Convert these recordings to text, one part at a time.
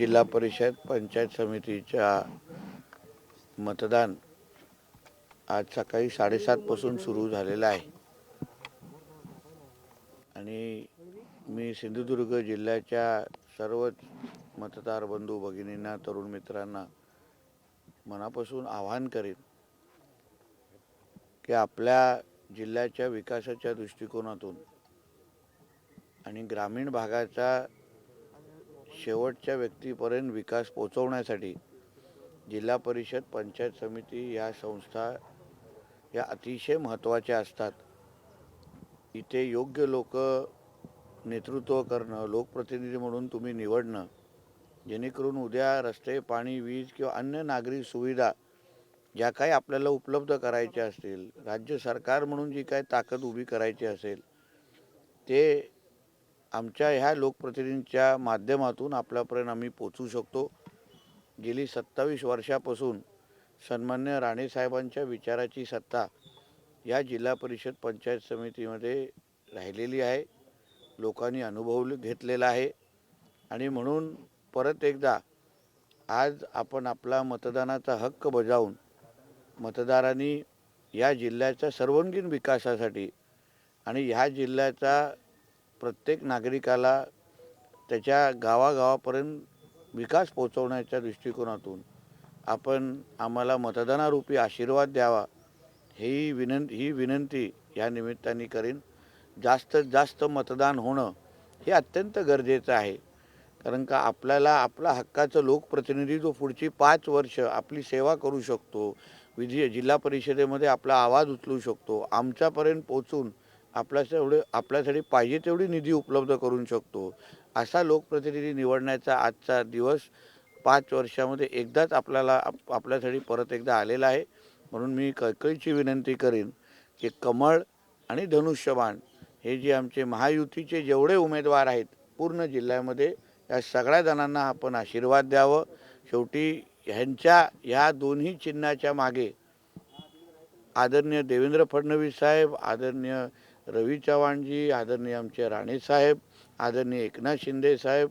जिल्हा परिषद पंचायत समितीच्या मतदान आज सकाळी 7:30 पासून सुरू झालेलं आहे आणि मी सिंधुदुर्ग जिल्ह्याच्या सर्वच मतदार बंधू भगिनींना, तरुण मित्रांना मनापासून आवाहन करेन की आपल्या जिल्ह्याच्या विकासाच्या दृष्टिकोनातून आणि ग्रामीण भागाचा शेवटच्या व्यक्तीपर्यंत विकास पोहोचवण्यासाठी जिल्हा परिषद पंचायत समिती या संस्था या अतिशय महत्त्वाच्या असतात. इथे योग्य लोक नेतृत्व करणं, लोकप्रतिनिधी म्हणून तुम्ही निवडणं, जेणेकरून उद्या रस्ते, पाणी, वीज किंवा अन्य नागरी सुविधा ज्या काही आपल्याला उपलब्ध करायच्या असतील, राज्य सरकार म्हणून जी काही ताकद उभी करायची असेल, ते आमच्या ह्या लोकप्रतिनिधींच्या माध्यमातून आपल्यापर्यंत आम्ही पोचू शकतो. गेली 27 वर्षापासून सन्मान्य राणेसाहेबांच्या विचाराची सत्ता या जिल्हा परिषद पंचायत समितीमध्ये राहिलेली आहे. लोकांनी अनुभव घेतलेला आहे आणि म्हणून परत एकदा आज आपण आपला मतदानाचा हक्क बजावून मतदारांनी या जिल्ह्याच्या सर्वांगीण विकासासाठी आणि ह्या जिल्ह्याचा प्रत्येक नागरिकाला त्याच्या गावागावापर्यंत विकास पोहोचवण्याच्या दृष्टिकोनातून आपण आम्हाला मतदानारूपी आशीर्वाद द्यावा ही विनंती या निमित्ताने करीन. जास्तीत जास्त मतदान होणं हे अत्यंत गरजेचं आहे, कारण का आपल्याला आपला हक्काचं लोकप्रतिनिधी जो पुढची 5 वर्ष आपली सेवा करू शकतो, जिल्हा परिषदेमध्ये आपला आवाज उचलू शकतो, आमच्यापर्यंत पोहोचून आपल्यासाठी पाहिजे तेवढी निधी उपलब्ध करू शकतो, असा लोकप्रतिनिधी निवडण्याचा आजचा दिवस 5 वर्षामध्ये एकदाच आपल्यासाठी परत एकदा आलेला आहे. म्हणून मी कळकळीची विनंती करीन की कमळ आणि धनुष्यबाण हे जे आमचे महायुतीचे जेवढे उमेदवार आहेत पूर्ण जिल्ह्यामध्ये, या सगळ्या जणांना आपण आशीर्वाद द्यावं. शेवटी ह्या दोन्ही चिन्हाच्या मागे आदरणीय देवेंद्र फडणवीस साहेब, आदरणीय रवी चव्हाणजी, आदरणीय आमचे राणेसाहेब, आदरणीय एकनाथ शिंदे साहेब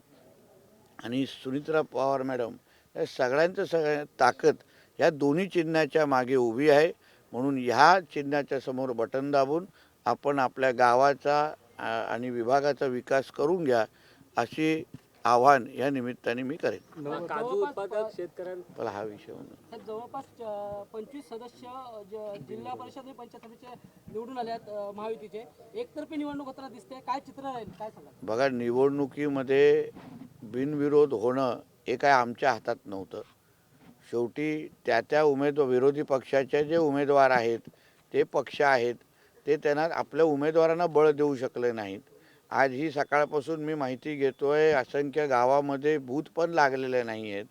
आणि सुनीत्रा पवार मॅडम, या सगळ्या ताकद या दोन्ही चिन्हाच्या मागे उभी आहे. म्हणून ह्या चिन्हाच्या समोर बटन दाबून आपण आपल्या गावाचा आणि विभागाचा विकास करून घ्या, अशी आव्हान या निमित्ताने मी करेन. काजू उत्पादक शेतकऱ्यांना मला हा विषय म्हणून जवळपास 25 सदस्य जिल्हा परिषद आणि पंचायत समितीचे निवडून आले आहेत महायुतीचे. एकतर्फी निवडणूक होताना दिसते, काय चित्र राहील, काय सांगा? बघा, निवडणुकीमध्ये बिनविरोध होणं हे काय आमच्या हातात नव्हतं. शेवटी त्या विरोधी पक्षाचे जे उमेदवार आहेत, ते पक्ष आहेत, ते त्यांना आपल्या उमेदवारांना बळ देऊ शकले नाहीत. आज ही सकाळपासून मी माहिती घेतोय, असंख्य गावामध्ये बूथ पण लागलेले नाही आहेत.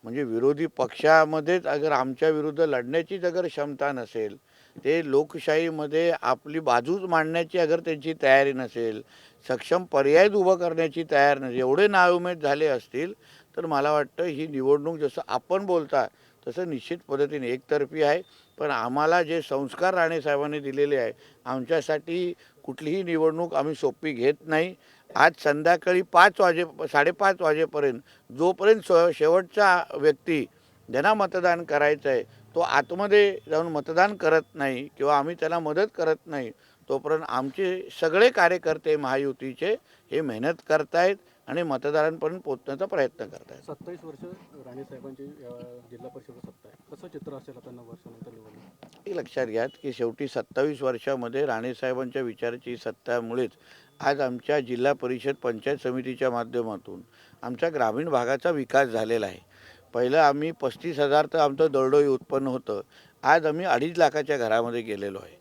म्हणजे विरोधी पक्षामध्येच अगर आमच्या विरुद्ध लढण्याचीच अगर क्षमता नसेल, ते लोकशाहीमध्ये आपली बाजूच मांडण्याची अगर त्यांची तयारी नसेल, सक्षम पर्याय उभं करण्याची तयार नसेल, एवढे नाउमेद झाले असतील, तर मला वाटतं ही निवडणूक जसं आपण बोलता तसं निश्चित पद्धतीने एकतर्फी आहे. पण आम्हाला जे संस्कार राणेसाहेबांनी दिलेले आहे, आमच्यासाठी कुठलीही निवडणूक आम्ही सोपी घेत नाही. आज संध्याकाळी 5:30 वाजेपर्यंत जोपर्यंत शेवटचा व्यक्ती ज्यांना मतदान करायचं आहे तो आतमध्ये जाऊन मतदान करत नाही किंवा आम्ही त्याला मदत करत नाही, तोपर्यंत आमचे सगळे कार्यकर्ते महायुतीचे हे मेहनत करतायत आणि मतदारांपर्यंत पोहोचण्याचा प्रयत्न करतायत. 27 वर्ष राणेसाहेबांची जिल्हा परिषद सत्ता आहे, कसं चित्र असेल आता 9 वर्षानंतर निवडणूक? हे लक्षात घ्या की शेवटी 27 वर्षामध्ये राणेसाहेबांच्या विचाराची सत्तामुळेच आज आमच्या जिल्हा परिषद पंचायत समितीच्या माध्यमातून आमच्या ग्रामीण भागाचा विकास झालेला आहे. पहिलं आम्ही 35,000 तर आमचं दरडोई उत्पन्न होतं, आज आम्ही 2.5 लाखाच्या घरामध्ये गेलेलो आहे.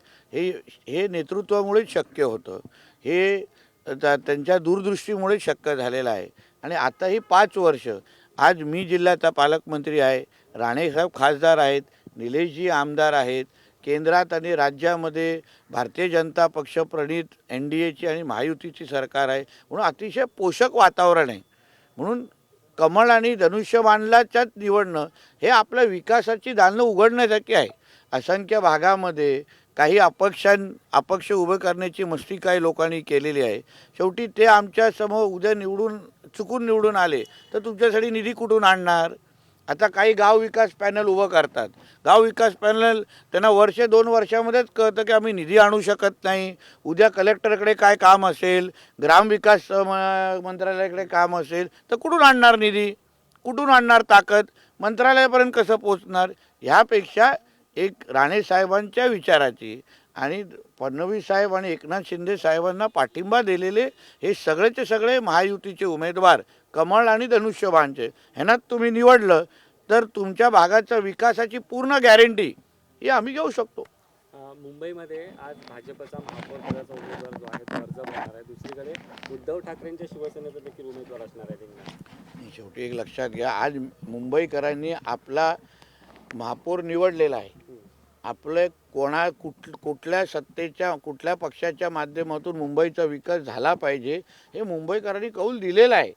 हे नेतृत्वामुळेच शक्य होतं, हे त्यांच्या दूरदृष्टीमुळे शक्य झालेलं आहे. आणि आता ही 5 वर्ष, आज मी जिल्ह्याचा पालकमंत्री आहे, राणेसाहेब खासदार आहेत, निलेशजी आमदार आहेत, केंद्रात आणि राज्यामध्ये भारतीय जनता पक्ष प्रणित NDAची आणि महायुतीची सरकार आहे, म्हणून अतिशय पोषक वातावरण आहे. म्हणून कमळ आणि धनुष्यबाणाच्याच निवडणं हे आपल्या विकासाची दालनं उघडण्यासारखी आहे. असंख्य भागामध्ये काही अपक्ष उभे करण्याची मस्ती काही लोकांनी केलेली आहे. शेवटी ते आमच्या समोर उद्या निवडून चुकून निवडून आले तर तुमच्यासाठी निधी कुठून आणणार? आता काही गाव विकास पॅनल उभं करतात. गाव विकास पॅनल त्यांना वर्ष 2 वर्षामध्येच कळतं की आम्ही निधी आणू शकत नाही. उद्या कलेक्टरकडे काय काम असेल, ग्रामविकास मंत्रालयाकडे काम असेल तर कुठून आणणार निधी? कुठून आणणार ताकद? मंत्रालयापर्यंत कसं पोचणार? ह्यापेक्षा एक राणे साहेबांच्या विचाराची आणि फडणवीस साहेब आणि एकनाथ शिंदे साहेबांना पाठिंबा दिलेले हे सगळेचे सगळे महायुतीचे उमेदवार कमळ आणि धनुष्यबाणचे ह्यांना तुम्ही निवडलं तर तुमच्या भागाच्या विकासाची पूर्ण गॅरंटी ही आम्ही घेऊ शकतो. मुंबईमध्ये आज भाजपचा महापौर पदाचा उमेदवार जो आहे तो अर्ज भरणार आहे. दुसरीकडे उद्धव ठाकरेंच्या शिवसेनेचा देखील उमेदवार असणार आहे रिंगणात. शेवटी एक लक्षात घ्या, आज मुंबईकरांनी आपला महापौर निवडलेला आहे. आपले कुठल्या सत्तेच्या कुठल्या पक्षाच्या माध्यमातून मुंबईचा विकास झाला पाहिजे हे मुंबईकरांनी कौल दिलेला आहे.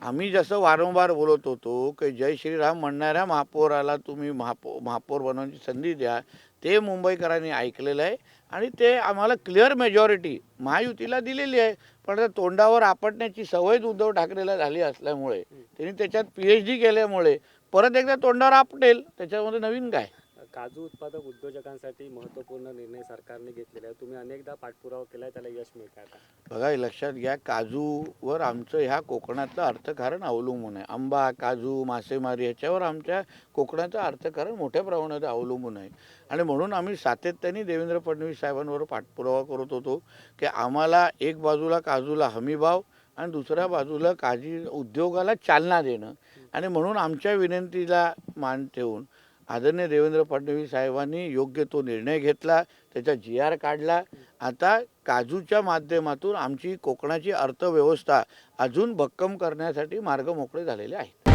आम्ही जसं वारंवार बोलत होतो की जय श्रीराम म्हणणाऱ्या महापौराला तुम्ही महापौर बनवण्याची संधी द्या, ते मुंबईकरांनी ऐकलेलं आहे आणि ते आम्हाला क्लिअर मेजॉरिटी महायुतीला दिलेली आहे. पण तोंडावर आपटण्याची सवयच उद्धव ठाकरेला झाली असल्यामुळे त्यांनी त्याच्यात PhD केल्यामुळे परत एकदा तोंडावर आपटेल, त्याच्यामध्ये नवीन काय. काजू उत्पादक उद्योजकांसाठी महत्त्वपूर्ण निर्णय सरकारने घेतलेला आहे. तुम्ही अनेकदा पाठपुरावा केला आहे, त्याला यश मिळतं का? बघा, लक्षात घ्या, काजूवर आमचं ह्या कोकणातलं अर्थकारण अवलंबून आहे. आंबा, काजू, मासेमारी ह्याच्यावर आमच्या कोकणाचं अर्थकारण मोठ्या प्रमाणात अवलंबून आहे. आणि म्हणून आम्ही सातत्याने देवेंद्र फडणवीस साहेबांवर पाठपुरावा करत होतो की आम्हाला एक बाजूला काजूला हमीभाव आणि दुसऱ्या बाजूला काजू उद्योगाला चालना देणं. आणि म्हणून आमच्या विनंतीला मान ठेवून आदरणीय देवेंद्र फडणवीस साहेबांनी योग्य तो निर्णय घेतला, त्याचा GR काढला. आता काजूच्या माध्यमातून आमची कोकणाची अर्थव्यवस्था अजून भक्कम करण्यासाठी मार्ग मोकळे झालेले आहेत.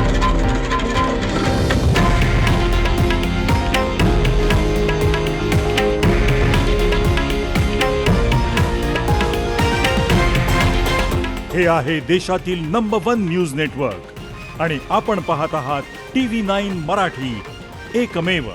हे आहे देशातील नंबर 1 न्यूज नेटवर्क आणि आपण पाहत आहात TV9 मराठी, एकमेव.